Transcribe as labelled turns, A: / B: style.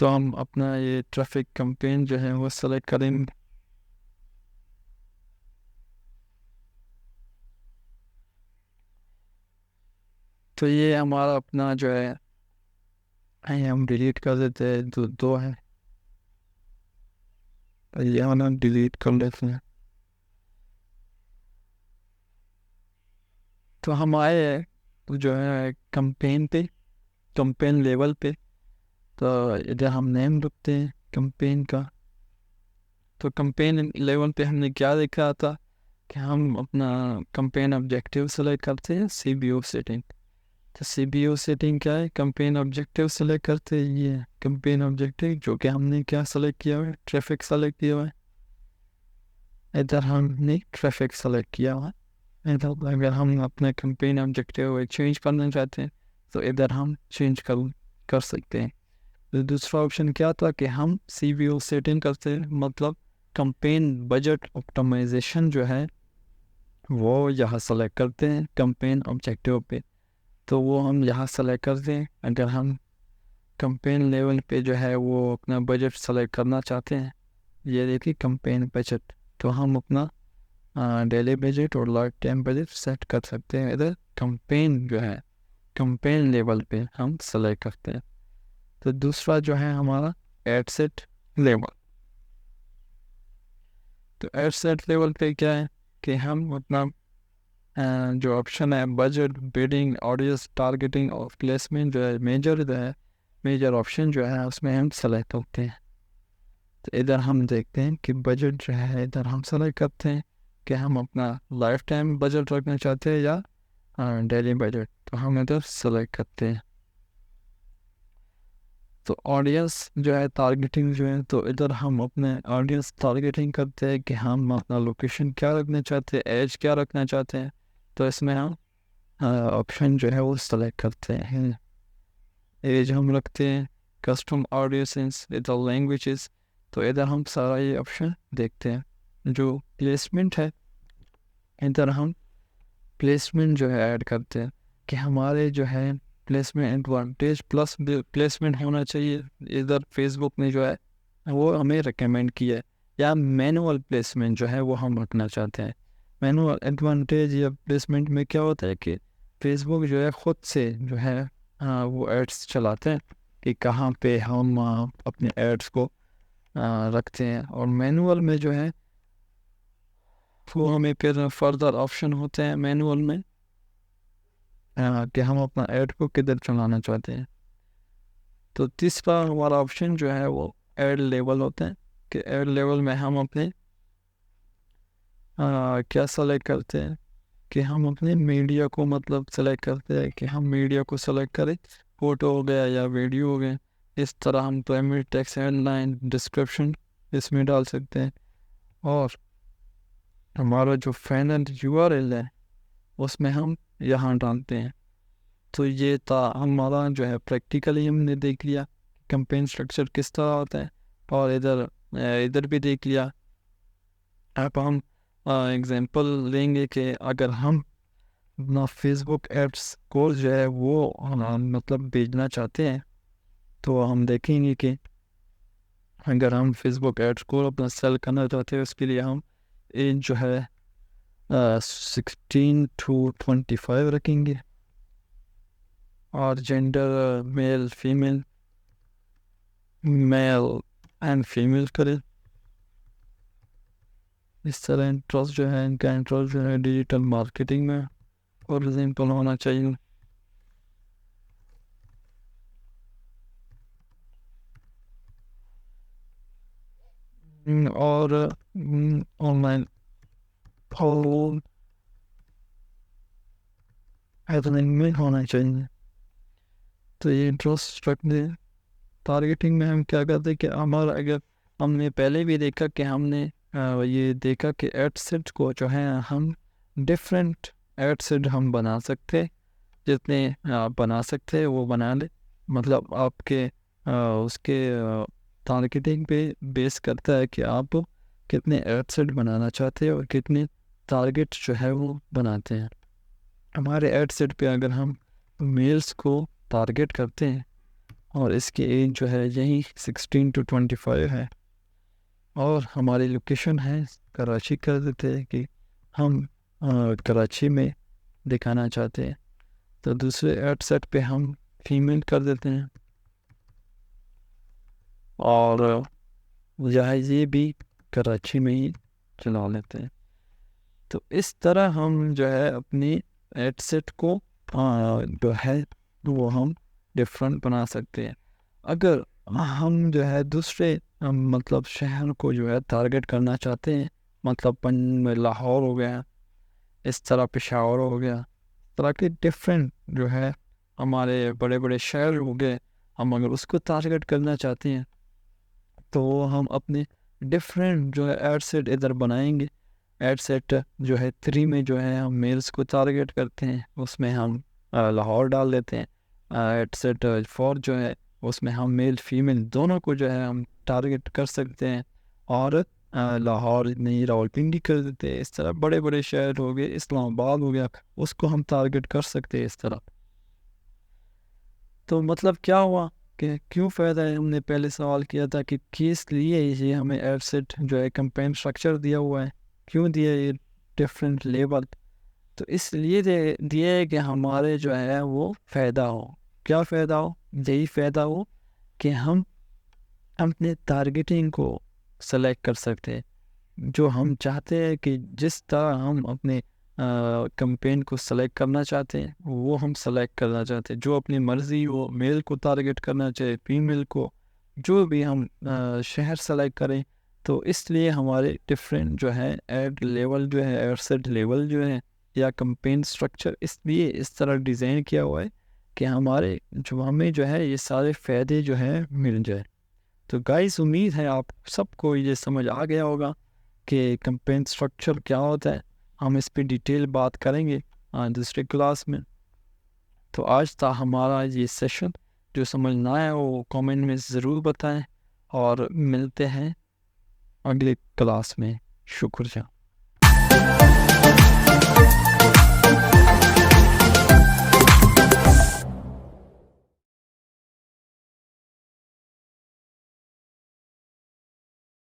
A: تو ہم اپنا یہ ٹریفک کمپین جو ہے وہ سلیکٹ کریں گے. تو یہ ہمارا اپنا جو ہے ہم ڈیلیٹ کر دیتے ہیں. دو ہے یہ ہم ڈیلیٹ کر لیتے ہیں. تو ہم آئے جو ہے کمپین پہ، کمپین لیول پہ. تو ادھر ہم نیم رکھتے ہیں کمپین کا. تو کمپین لیول پہ ہم نے کیا دیکھا تھا کہ ہم اپنا کمپین آبجیکٹیو سلیکٹ کرتے ہیں، سی بی او سیٹنگ. تو سی بی او سیٹنگ کیا ہے؟ کمپین آبجیکٹیو سلیکٹ کرتے ہیں. یہ کمپین آبجیکٹیو جو کہ ہم نے کیا سلیکٹ کیا ہوا ہے؟ ٹریفک سلیکٹ کیا ہوا ہے. ادھر ہم نے ٹریفک سلیکٹ کیا ہوا ہے. اگر ہم اپنے کمپین آبجیکٹیو چینج کرنا چاہتے ہیں تو ادھر ہم چینج کر سکتے ہیں. دوسرا آپشن کیا تھا کہ ہم سی بی او سیٹنگ کرتے ہیں، مطلب کمپین بجٹ آپٹمائزیشن جو ہے وہ یہاں سلیکٹ کرتے ہیں کمپین آبجیکٹیو پہ. تو وہ ہم یہاں سلیکٹ کرتے ہیں. اگر ہم کمپین لیول پہ جو ہے وہ اپنا بجٹ سلیکٹ کرنا چاہتے ہیں، یہ دیکھیے کمپین بجٹ، تو ہم اپنا ڈیلی بجٹ اور لائف ٹائم بجٹ سیٹ کر سکتے ہیں. ادھر کمپین جو ہے کمپین لیول پہ ہم سلیکٹ کرتے ہیں. تو دوسرا جو ہے ہمارا ایڈ سیٹ لیول. تو ایڈ سیٹ لیول پہ کیا ہے کہ ہم اپنا جو آپشن ہے بجٹ، بیڈنگ، آڈینس ٹارگیٹنگ اور پلیسمنٹ جو ہے میجر آپشن جو ہے اس میں ہم سلیکٹ ہوتے ہیں. تو ادھر ہم دیکھتے ہیں کہ بجٹ جو ہے ادھر ہم سلیکٹ کرتے ہیں کہ ہم اپنا لائف ٹائم بجٹ رکھنا چاہتے ہیں یا ڈیلی بجٹ. تو ہم ادھر سلیکٹ کرتے ہیں. تو آڈینس جو ہے ٹارگیٹنگ جو ہے، تو ادھر ہم اپنے آڈینس ٹارگیٹنگ کرتے ہیں کہ ہم اپنا لوکیشن کیا رکھنا چاہتے ہیں، ایج کیا رکھنا چاہتے ہیں. تو اس میں ہم آپشن جو ہے وہ سلیکٹ کرتے ہیں. ایج ہم رکھتے ہیں، کسٹم آڈینسز، ادھر لینگویجز. تو ادھر ہم سارا یہ آپشن دیکھتے ہیں. جو پلیسمنٹ ہے ادھر ہم پلیسمنٹ جو ہے ایڈ کرتے ہیں کہ ہمارے جو ہے پلیسمنٹ ایڈوانٹیج پلس پلیسمنٹ ہونا چاہیے. ادھر فیس بک نے جو ہے وہ ہمیں ریکمینڈ کیا ہے، یا مینول پلیسمنٹ جو ہے وہ ہم رکھنا چاہتے ہیں. مینول ایڈوانٹیج یا پلیسمنٹ میں کیا ہوتا ہے کہ فیس بک جو ہے خود سے جو ہے وہ ایڈس چلاتے ہیں کہ کہاں پہ ہم اپنے ایڈس کو رکھتے ہیں. اور مینول میں جو ہے وہ ہمیں پھر فردر آپشن ہوتے ہیں مینول میں کہ ہم اپنا ایڈ کو کدھر چلانا چاہتے ہیں. تو تیسرا ہمارا آپشن جو ہے وہ ایڈ لیول ہوتا ہے کہ ایڈ لیول میں ہم اپنے کیا سلیکٹ کرتے ہیں کہ ہم اپنے میڈیا کو مطلب سلیکٹ کرتے ہیں کہ ہم میڈیا کو سلیکٹ کریں، فوٹو ہو گیا یا ویڈیو ہو گیا. اس طرح ہم primary text, headline, description اس میں ڈال سکتے ہیں. اور ہمارا جو فائنل یو آر ایل ہے اس میں ہم یہاں ڈالتے ہیں. تو یہ تھا ہمارا جو ہے پریکٹیکلی ہم نے دیکھ لیا کمپین سٹرکچر کس طرح ہوتا ہے، اور ادھر بھی دیکھ لیا. اب ہم ایگزامپل لیں گے کہ اگر ہم اپنا فیس بک ایڈس کو جو ہے وہ مطلب بھیجنا چاہتے ہیں، تو ہم دیکھیں گے کہ اگر ہم فیس بک ایڈس کو اپنا سیل کرنا چاہتے ہیں، اس کے لیے ہم ایج جو ہے 16 to 25 رکھیں گے، اور gender male female, male and female کریں. اس طرح انٹرسٹ جو ہے ان کا انٹرسٹ جو ہے ڈیجیٹل مارکیٹنگ میں اور ایگزامپل ہونا چاہیے. اور آن لائن میں ہونا چاہیے. تو یہ انٹرسٹ رکھ دیں. ٹارگیٹنگ میں ہم کیا کرتے ہیں کہ ہمارا اگر ہم نے پہلے بھی دیکھا کہ ہم نے یہ دیکھا کہ ایڈ سیٹ کو جو ہے ہم ڈفرینٹ ایڈ سیٹ ہم بنا سکتے، جتنے آپ بنا سکتے وہ بنا لیں. مطلب آپ کے اس کے ٹارگیٹنگ پہ بیس کرتا ہے کہ آپ کتنے ایڈ سیٹ بنانا چاہتے ہیں اور کتنے ٹارگیٹ جو ہے وہ بناتے ہیں. ہمارے ایڈ سیٹ پہ اگر ہم میلز کو ٹارگیٹ کرتے ہیں اور اس کی ایج جو ہے یہی 16 to 25 ہے، اور ہماری لوکیشن ہے کراچی کر دیتے ہیں کہ ہم کراچی میں دکھانا چاہتے ہیں، تو دوسرے ایڈ سیٹ پہ ہم فیمیل کر دیتے ہیں، اور جو ہے یہ بھی کراچی میں ہی چلا لیتے ہیں۔ تو اس طرح ہم جو ہے اپنی ایڈ سیٹ کو جو ہے وہ ہم ڈفرینٹ بنا سکتے ہیں۔ اگر ہم جو ہے دوسرے مطلب شہر کو جو ہے ٹارگٹ کرنا چاہتے ہیں، مطلب لاہور ہو گیا، اس طرح پشاور ہو گیا، اس طرح کے ڈفرینٹ جو ہے ہمارے بڑے بڑے شہر ہو گئے، ہم اگر اس کو ٹارگٹ کرنا چاہتے ہیں تو ہم اپنے ڈفرینٹ جو ہے ایڈ سیٹ ادھر بنائیں گے۔ ایڈ سیٹ جو ہے 3 میں جو ہے ہم میلز کو ٹارگٹ کرتے ہیں، اس میں ہم لاہور ڈال دیتے ہیں۔ ایڈ سیٹ 4 جو ہے اس میں ہم میل فیمیل دونوں کو جو ہے ہم ٹارگٹ کر سکتے ہیں، اور لاہور نہیں راولپنڈی کر دیتے ہیں۔ اس طرح بڑے بڑے شہر ہو گئے، اسلام آباد ہو گیا، اس کو ہم ٹارگٹ کر سکتے ہیں اس طرح۔ تو مطلب کیا ہوا کہ کیوں فائدہ ہے؟ ہم نے پہلے سوال کیا تھا کہ کس لیے یہ ہمیں ایڈ سیٹ جو ہے کمپین اسٹرکچر دیا ہوا ہے، کیوں دیا یہ ڈفرینٹ لیبل؟ تو اس لیے دیا ہے کہ ہمارے جو ہے وہ فائدہ ہو۔ کیا فائدہ ہو؟ یہی فائدہ ہو کہ ہم اپنے ٹارگیٹنگ کو سلیکٹ کر سکتے ہیں، جو ہم چاہتے ہیں کہ جس طرح ہم اپنے کمپین کو سلیکٹ کرنا چاہتے ہیں وہ ہم سلیکٹ کرنا چاہتے ہیں، جو اپنی مرضی ہو، میل کو ٹارگٹ کرنا چاہے، فیمیل کو، جو بھی ہم شہر سلیکٹ کریں۔ تو اس لیے ہمارے ڈفرینٹ جو ہے ایڈ لیول جو ہے ایڈ سیٹ لیول جو ہے یا کمپین سٹرکچر اس لیے اس طرح ڈیزائن کیا ہوا ہے کہ ہمیں جو ہے یہ سارے فائدے جو ہے مل جائے۔ تو گائز امید ہے آپ سب کو یہ سمجھ آ گیا ہوگا کہ کمپین سٹرکچر کیا ہوتا ہے۔ ہم اس پہ ڈیٹیل بات کریں گے دوسرے کلاس میں۔ تو آج تھا ہمارا یہ سیشن، جو سمجھ نہ آیا وہ کامنٹ میں ضرور بتائیں، اور ملتے ہیں اگلے کلاس میں۔ شکریہ۔